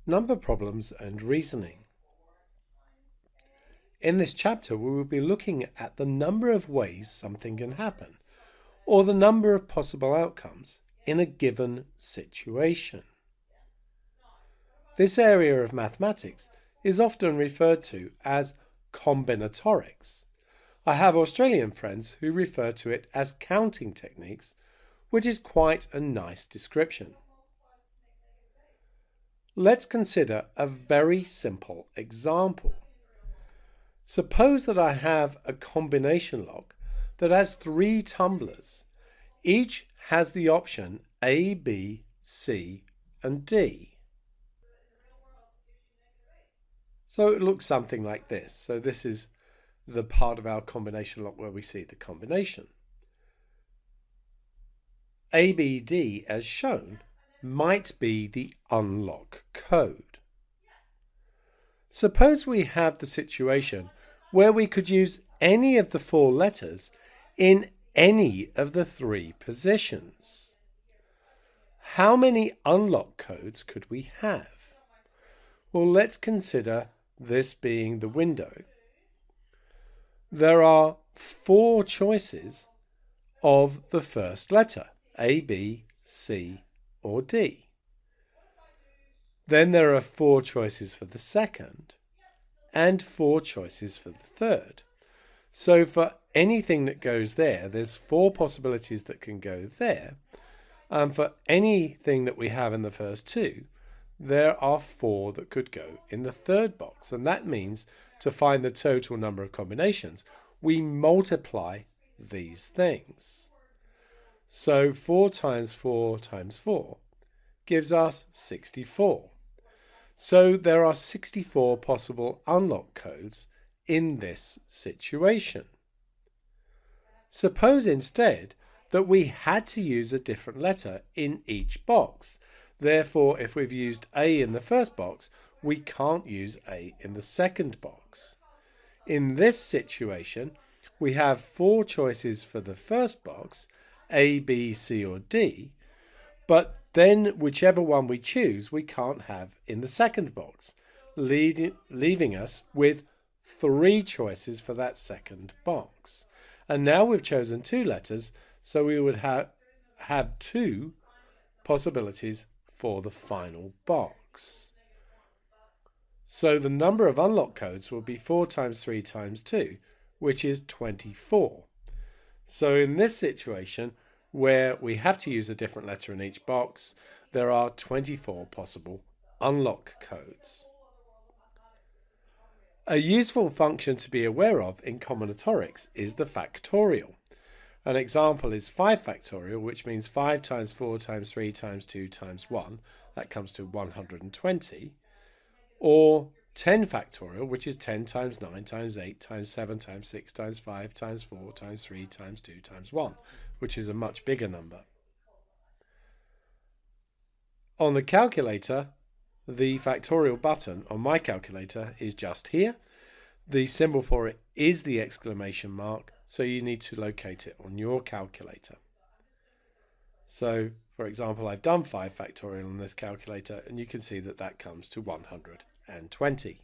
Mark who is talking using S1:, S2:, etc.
S1: number problems and reasoning. In this chapter, we will be looking at the number of ways something can happen, or the number of possible outcomes in a given situation. This area of mathematics is often referred to as combinatorics. I have Australian friends who refer to it as counting techniques, which is quite a nice description. Let's consider a very simple example. Suppose that I have a combination lock that has 3 tumblers. Each has the option A, B, C, and D. So it looks something like this. So this is the part of our combination lock where we see the combination. ABD, as shown, might be the unlock code. Suppose we have the situation where we could use any of the 4 letters in any of the 3 positions. How many unlock codes could we have? Well, let's consider this being the window. There are 4 choices of the first letter, A, B, C, or D. Then there are 4 choices for the second and 4 choices for the third. So for anything that goes there, there's 4 possibilities that can go there. And for anything that we have in the first 2, there are 4 that could go in the third box. And that means to find the total number of combinations, we multiply these things. So 4 times 4 times 4 gives us 64. So there are 64 possible unlock codes in this situation. Suppose instead that we had to use a different letter in each box. Therefore, if we've used A in the first box, we can't use A in the second box. In this situation, we have 4 choices for the first box, A, B, C, or D, but then whichever one we choose, we can't have in the second box, leaving us with 3 choices for that second box. And now we've chosen 2 letters, so we would have 2 possibilities for the final box. So the number of unlock codes will be 4 times 3 times 2, which is 24. So in this situation, where we have to use a different letter in each box, there are 24 possible unlock codes. A useful function to be aware of in combinatorics is the factorial. An example is 5 factorial, which means 5 times 4 times 3 times 2 times 1. That comes to 120. Or 10 factorial, which is 10 times 9 times 8 times 7 times 6 times 5 times 4 times 3 times 2 times 1, which is a much bigger number. On the calculator, the factorial button on my calculator is just here. The symbol for it is the exclamation mark, so you need to locate it on your calculator. So, for example, I've done 5 factorial on this calculator, and you can see that that comes to 120.